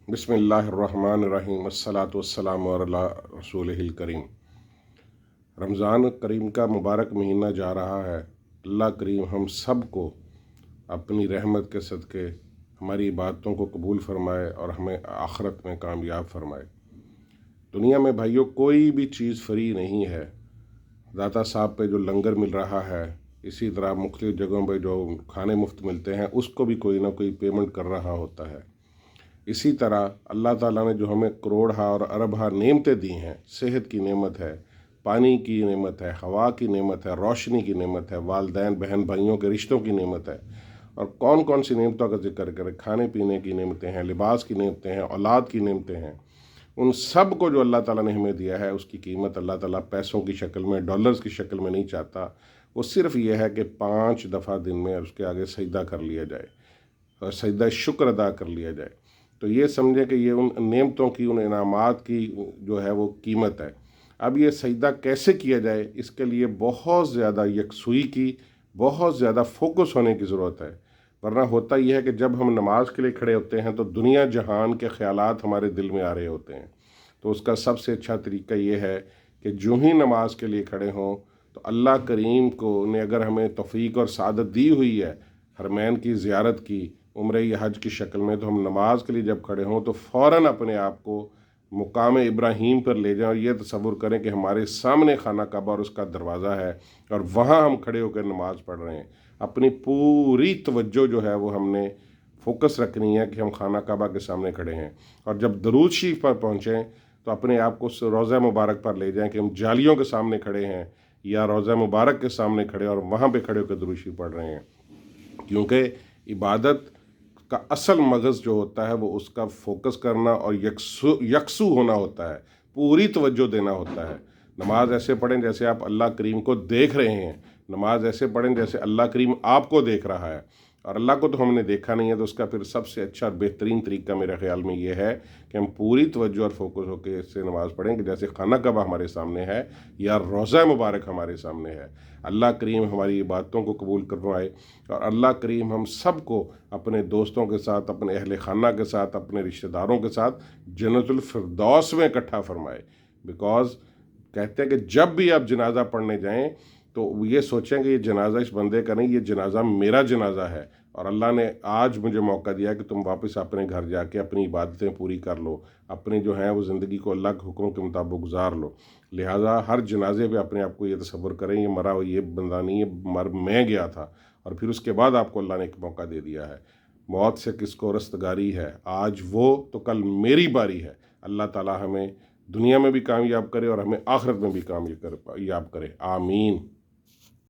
بسم اللہ الرحمن الرحیم، الصلاۃ والسلام علی رسولہ الکریم۔ رمضان کریم کا مبارک مہینہ جا رہا ہے۔ اللہ کریم ہم سب کو اپنی رحمت کے صدقے ہماری عبادتوں کو قبول فرمائے اور ہمیں آخرت میں کامیاب فرمائے۔ دنیا میں بھائیوں کوئی بھی چیز فری نہیں ہے۔ داتا صاحب پہ جو لنگر مل رہا ہے، اسی طرح مختلف جگہوں پہ جو کھانے مفت ملتے ہیں اس کو بھی کوئی نہ کوئی پیمنٹ کر رہا ہوتا ہے۔ اسی طرح اللہ تعالیٰ نے جو ہمیں کروڑہا اور اربہا نعمتیں دی ہیں، صحت کی نعمت ہے، پانی کی نعمت ہے، ہوا کی نعمت ہے، روشنی کی نعمت ہے، والدین بہن بھائیوں کے رشتوں کی نعمت ہے، اور کون کون سی نعمتوں کا ذکر کریں، کھانے پینے کی نعمتیں ہیں، لباس کی نعمتیں ہیں، اولاد کی نعمتیں ہیں۔ ان سب کو جو اللہ تعالیٰ نے ہمیں دیا ہے اس کی قیمت اللہ تعالیٰ پیسوں کی شکل میں، ڈالرز کی شکل میں نہیں چاہتا۔ وہ صرف یہ ہے کہ 5 دفعہ دن میں اس کے آگے سجدہ کر لیا جائے اور سجدہ شکر ادا کر لیا جائے۔ تو یہ سمجھیں کہ یہ ان نعمتوں کی، ان انعامات کی جو ہے وہ قیمت ہے۔ اب یہ سجدہ کیسے کیا جائے، اس کے لیے بہت زیادہ یکسوئی کی، بہت زیادہ فوکس ہونے کی ضرورت ہے۔ ورنہ ہوتا یہ ہے کہ جب ہم نماز کے لیے کھڑے ہوتے ہیں تو دنیا جہان کے خیالات ہمارے دل میں آ رہے ہوتے ہیں۔ تو اس کا سب سے اچھا طریقہ یہ ہے کہ جو ہی نماز کے لیے کھڑے ہوں تو اللہ کریم کو نے اگر ہمیں توفیق اور سعادت دی ہوئی ہے حرمین کی زیارت کی، عمرہ یا حج کی شکل میں، تو ہم نماز کے لیے جب کھڑے ہوں تو فوراً اپنے آپ کو مقام ابراہیم پر لے جائیں اور یہ تصور کریں کہ ہمارے سامنے خانہ کعبہ اور اس کا دروازہ ہے اور وہاں ہم کھڑے ہو کر نماز پڑھ رہے ہیں۔ اپنی پوری توجہ جو ہے وہ ہم نے فوکس رکھنی ہے کہ ہم خانہ کعبہ کے سامنے کھڑے ہیں، اور جب درود شریف پر پہنچیں تو اپنے آپ کو روضہ مبارک پر لے جائیں کہ ہم جالیوں کے سامنے کھڑے ہیں یا روضہ مبارک کے سامنے کھڑے اور وہاں پہ کھڑے ہو کر درود شریف پڑھ رہے ہیں۔ کیونکہ عبادت کا اصل مغز جو ہوتا ہے وہ اس کا فوکس کرنا اور یکسو ہونا ہوتا ہے، پوری توجہ دینا ہوتا ہے۔ نماز ایسے پڑھیں جیسے آپ اللہ کریم کو دیکھ رہے ہیں، نماز ایسے پڑھیں جیسے اللہ کریم آپ کو دیکھ رہا ہے، اور اللہ کو تو ہم نے دیکھا نہیں ہے، تو اس کا پھر سب سے اچھا بہترین طریقہ میرے خیال میں یہ ہے کہ ہم پوری توجہ اور فوکس ہو کے اس سے نماز پڑھیں کہ جیسے خانہ کعبہ ہمارے سامنے ہے یا روضہ مبارک ہمارے سامنے ہے۔ اللہ کریم ہماری عبادتوں کو قبول کروائے، اور اللہ کریم ہم سب کو اپنے دوستوں کے ساتھ، اپنے اہل خانہ کے ساتھ، اپنے رشتہ داروں کے ساتھ جنت الفردوس میں اکٹھا فرمائے۔ بیکاز کہتے ہیں کہ جب بھی آپ جنازہ پڑھنے جائیں تو یہ سوچیں کہ یہ جنازہ اس بندے کا نہیں، یہ جنازہ میرا جنازہ ہے، اور اللہ نے آج مجھے موقع دیا کہ تم واپس اپنے گھر جا کے اپنی عبادتیں پوری کر لو، اپنی جو ہیں وہ زندگی کو اللہ کے حکم کے مطابق گزار لو۔ لہٰذا ہر جنازے پہ اپنے آپ کو یہ تصور کریں یہ مرا ہوا یہ بندہ نہیں ہے، میں گیا تھا، اور پھر اس کے بعد آپ کو اللہ نے ایک موقع دے دیا ہے۔ موت سے کس کو رستگاری ہے، آج وہ تو کل میری باری ہے۔ اللہ تعالی ہمیں دنیا میں بھی کامیاب کرے اور ہمیں آخرت میں بھی کامیاب کرے، آمین۔